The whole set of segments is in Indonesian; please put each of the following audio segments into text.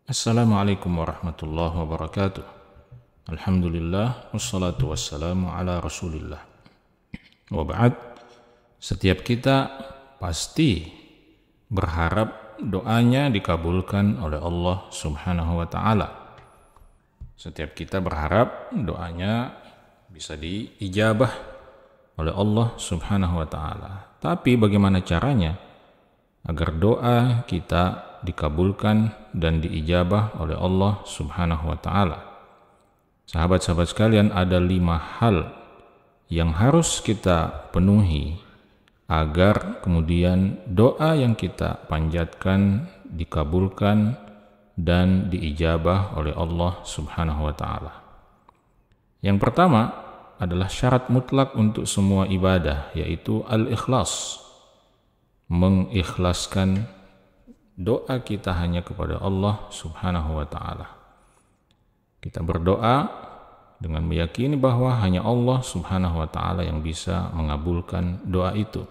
Assalamualaikum warahmatullahi wabarakatuh. Alhamdulillah wassalatu wassalamu ala Rasulillah. Wa ba'd. Setiap kita pasti berharap doanya dikabulkan oleh Allah Subhanahu wa taala. Setiap kita berharap doanya bisa diijabah oleh Allah Subhanahu wa taala. Tapi bagaimana caranya agar doa kita dikabulkan dan diijabah oleh Allah Subhanahu wa taala? Sahabat-sahabat sekalian, ada 5 hal yang harus kita penuhi agar kemudian doa yang kita panjatkan dikabulkan dan diijabah oleh Allah Subhanahu wa taala. Yang pertama adalah syarat mutlak untuk semua ibadah, yaitu al-ikhlas. Mengikhlaskan doa kita hanya kepada Allah Subhanahu wa taala. Kita berdoa dengan meyakini bahwa hanya Allah Subhanahu wa taala yang bisa mengabulkan doa itu.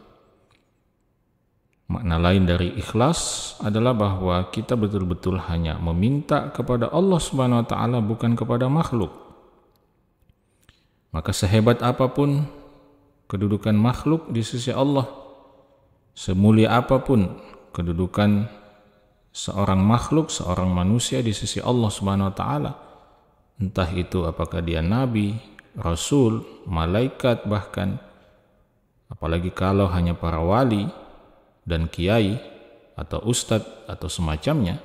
Makna lain dari ikhlas adalah bahwa kita betul-betul hanya meminta kepada Allah Subhanahu wa taala, bukan kepada makhluk. Maka sehebat apapun kedudukan makhluk di sisi Allah, semulia apapun kedudukan seorang makhluk, seorang manusia di sisi Allah Subhanahu wa taala, entah itu apakah dia nabi, rasul, malaikat, bahkan apalagi kalau hanya para wali dan kiai atau ustadz atau semacamnya,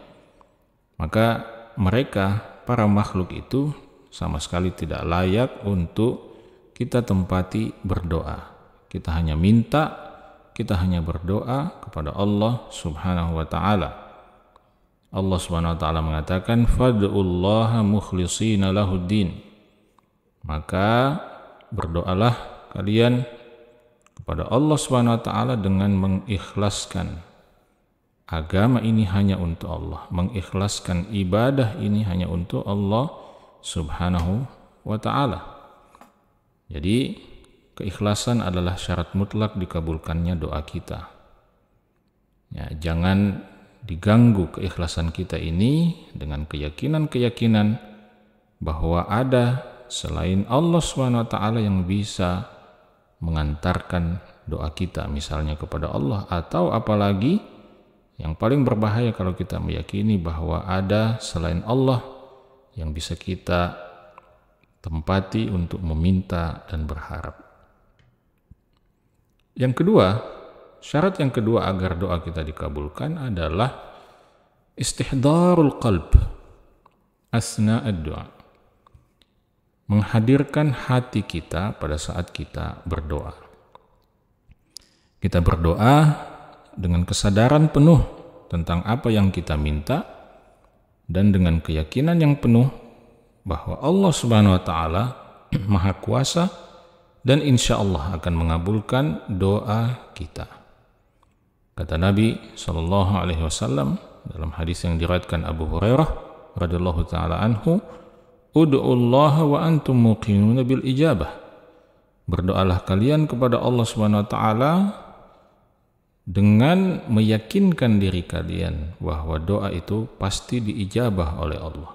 maka mereka, para makhluk itu sama sekali tidak layak untuk kita tempati berdoa. Kita hanya minta, kita hanya berdoa kepada Allah Subhanahu wa taala. Allah Subhanahu wa taala mengatakan, fad'ullaha mukhlishina lahuddin. Maka berdoalah kalian kepada Allah Subhanahu wa taala dengan mengikhlaskan agama ini hanya untuk Allah, mengikhlaskan ibadah ini hanya untuk Allah Subhanahu wa taala. Jadi keikhlasan adalah syarat mutlak dikabulkannya doa kita. Ya, jangan diganggu keikhlasan kita ini dengan keyakinan-keyakinan bahwa ada selain Allah Subhanahu wa taala yang bisa mengantarkan doa kita misalnya kepada Allah, atau apalagi yang paling berbahaya kalau kita meyakini bahwa ada selain Allah yang bisa kita tempati untuk meminta dan berharap. Yang kedua, syarat yang kedua agar doa kita dikabulkan adalah istihdarul qalb asna ad-du'a. Menghadirkan hati kita pada saat kita berdoa. Kita berdoa dengan kesadaran penuh tentang apa yang kita minta dan dengan keyakinan yang penuh bahwa Allah Subhanahu wa taala Maha Kuasa dan insya Allah akan mengabulkan doa kita. Kata Nabi SAW dalam hadis yang diriwayatkan Abu Hurairah radhiyallahu taala anhu, ud'ullaha wa antum muqinuna bil ijabah. Berdoalah kalian kepada Allah Subhanahu wa taala dengan meyakinkan diri kalian bahwa doa itu pasti diijabah oleh Allah.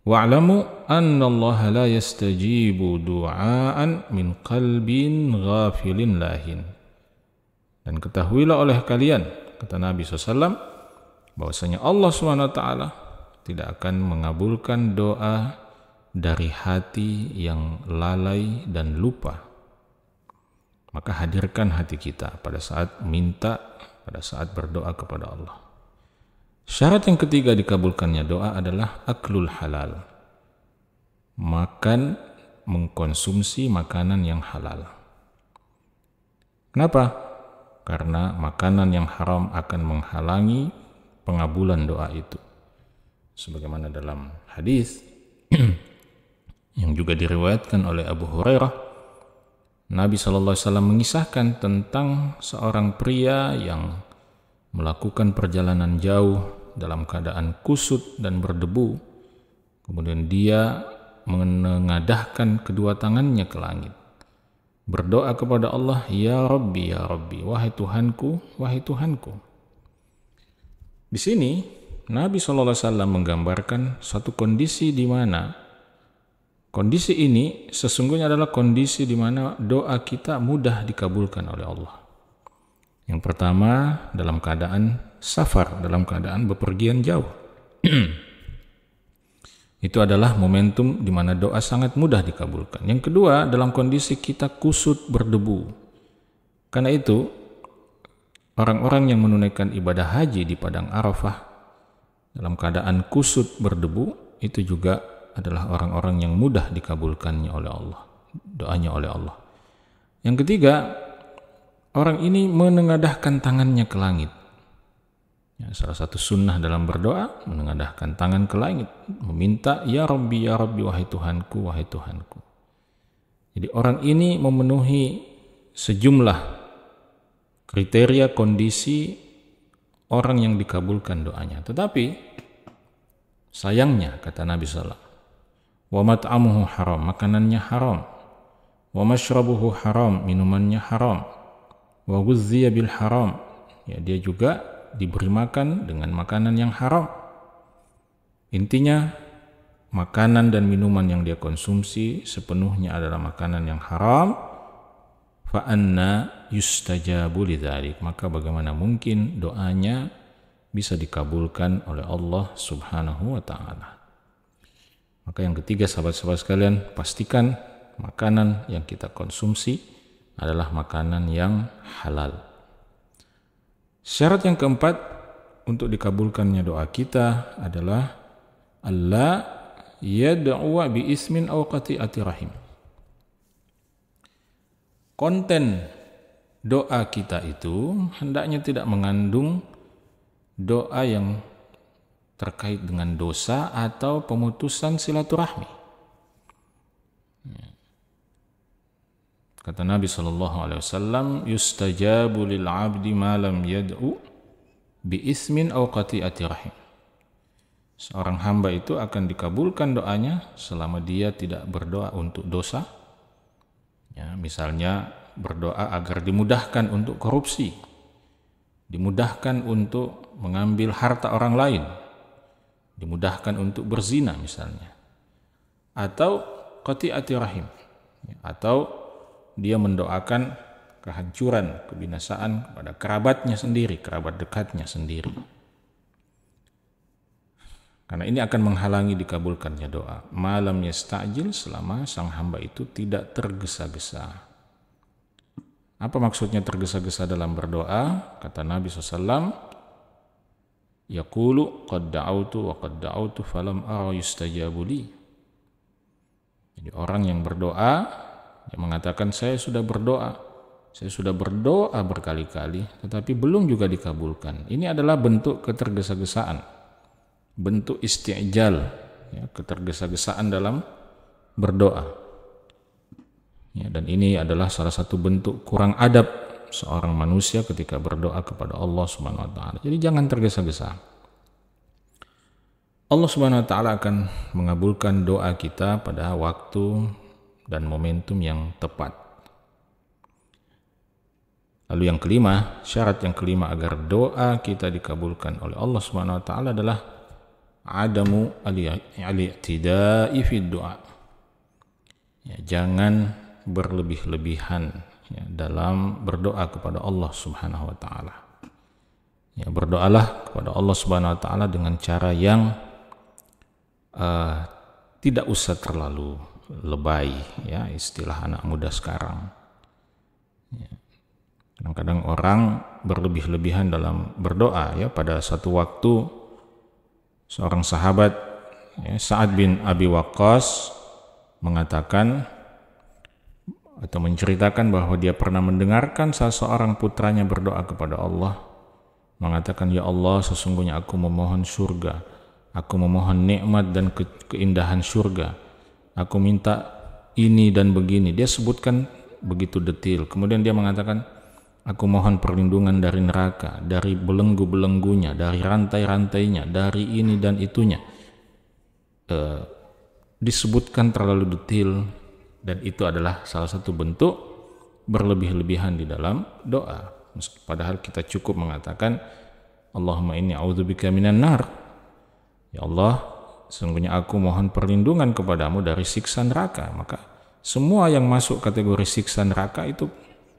Wa'lamu anna Allah la yastajibu du'aan min qalbin ghafilin lahin. Dan ketahuilah oleh kalian, kata Nabi SAW, bahwasanya Allah SWT tidak akan mengabulkan doa dari hati yang lalai dan lupa. Maka hadirkan hati kita pada saat minta, pada saat berdoa kepada Allah. Syarat yang ketiga dikabulkannya doa adalah aklul halal. Mengkonsumsi makanan yang halal. Kenapa? Karena makanan yang haram akan menghalangi pengabulan doa itu. Sebagaimana dalam hadis yang juga diriwayatkan oleh Abu Hurairah, Nabi SAW mengisahkan tentang seorang pria yang melakukan perjalanan jauh dalam keadaan kusut dan berdebu. Kemudian dia menengadahkan kedua tangannya ke langit, berdoa kepada Allah, ya Rabbi, wahai Tuhanku, wahai Tuhanku. Di sini Nabi SAW menggambarkan satu kondisi di mana kondisi ini sesungguhnya adalah kondisi di mana doa kita mudah dikabulkan oleh Allah. Yang pertama, dalam keadaan safar, dalam keadaan bepergian jauh. Itu adalah momentum di mana doa sangat mudah dikabulkan. Yang kedua, dalam kondisi kita kusut berdebu. Karena itu, orang-orang yang menunaikan ibadah haji di Padang Arafah dalam keadaan kusut berdebu, itu juga adalah orang-orang yang mudah dikabulkannya oleh Allah, doanya oleh Allah. Yang ketiga, orang ini menengadahkan tangannya ke langit. Ya, salah satu sunnah dalam berdoa, menengadahkan tangan ke langit, meminta, ya Rabbi, wahai Tuhanku, wahai Tuhanku. Jadi orang ini memenuhi sejumlah kriteria kondisi orang yang dikabulkan doanya. Tetapi sayangnya, kata Nabi SAW, wa mat'amuhu haram, makanannya haram, wa mashrabuhu haram, minumannya haram, wa ghuzziya bil haram, ya dia juga diberi makan dengan makanan yang haram. Intinya, makanan dan minuman yang dia konsumsi sepenuhnya adalah makanan yang haram. Fa anna yustajabu lidzalik, maka bagaimana mungkin doanya bisa dikabulkan oleh Allah Subhanahu wa taala. Maka yang ketiga, sahabat-sahabat sekalian, pastikan makanan yang kita konsumsi adalah makanan yang halal. Syarat yang keempat untuk dikabulkannya doa kita adalah Allah yad'uwa bi ismin aw qati'ati rahim. Konten doa kita itu hendaknya tidak mengandung doa yang terkait dengan dosa atau pemutusan silaturahmi. Kata Nabi SAW, yustajabu lil abdi ma lam yad'u bi ismin aw qati'ati rahim. Seorang hamba itu akan dikabulkan doanya selama dia tidak berdoa untuk dosa. Ya, misalnya berdoa agar dimudahkan untuk korupsi, dimudahkan untuk mengambil harta orang lain, dimudahkan untuk berzina misalnya, atau qati'ati rahim, atau dia mendoakan kehancuran, kebinasaan kepada kerabatnya sendiri, kerabat dekatnya sendiri. Karena ini akan menghalangi dikabulkannya doa. Malam yasta'jil, selama sang hamba itu tidak tergesa-gesa. Apa maksudnya tergesa-gesa dalam berdoa? Kata Nabi SAW, yaqulu qad da'autu falam ara yustajabu li. Jadi orang yang berdoa, dia mengatakan, saya sudah berdoa berkali-kali, tetapi belum juga dikabulkan. Ini adalah bentuk ketergesa-gesaan, bentuk isti'jal, ya, ketergesa-gesaan dalam berdoa. Ya, dan ini adalah salah satu bentuk kurang adab seorang manusia ketika berdoa kepada Allah Subhanahu wa taala. Jadi jangan tergesa-gesa. Allah Subhanahu wa taala akan mengabulkan doa kita pada waktu dan momentum yang tepat. Lalu yang kelima, syarat yang kelima agar doa kita dikabulkan oleh Allah Subhanahu wa taala adalah adamu al-i'tida'i fi du'a. Ya, jangan berlebih-lebihan, ya, dalam berdoa kepada Allah Subhanahu wa taala. Ya, berdoalah kepada Allah Subhanahu wa taala dengan cara yang tidak usah terlalu lebay, ya, istilah anak muda sekarang. Ya. Kadang-kadang orang berlebih-lebihan dalam berdoa. Ya, pada satu waktu seorang sahabat, ya, Sa'ad bin Abi Waqqas, mengatakan atau menceritakan bahwa dia pernah mendengarkan salah seorang putranya berdoa kepada Allah, mengatakan, ya Allah, sesungguhnya aku memohon surga, aku memohon nikmat dan keindahan surga. Aku minta ini dan begini. Dia sebutkan begitu detail. Kemudian dia mengatakan, aku mohon perlindungan dari neraka, dari belenggu-belenggunya, dari rantai-rantainya, dari ini dan itunya. Disebutkan terlalu detail, dan itu adalah salah satu bentuk berlebih-lebihan di dalam doa. Padahal kita cukup mengatakan, Allahumma inni a'udzubika minan nar. Ya Allah, sesungguhnya aku mohon perlindungan kepadamu dari siksa neraka. Maka semua yang masuk kategori siksa neraka itu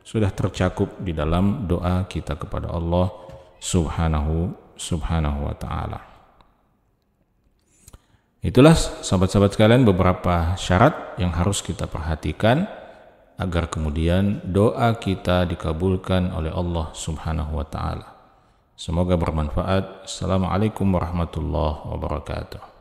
sudah tercakup di dalam doa kita kepada Allah subhanahu wa ta'ala. Itulah sahabat-sahabat sekalian beberapa syarat yang harus kita perhatikan agar kemudian doa kita dikabulkan oleh Allah subhanahu wa ta'ala. Semoga bermanfaat. Assalamualaikum warahmatullahi wabarakatuh.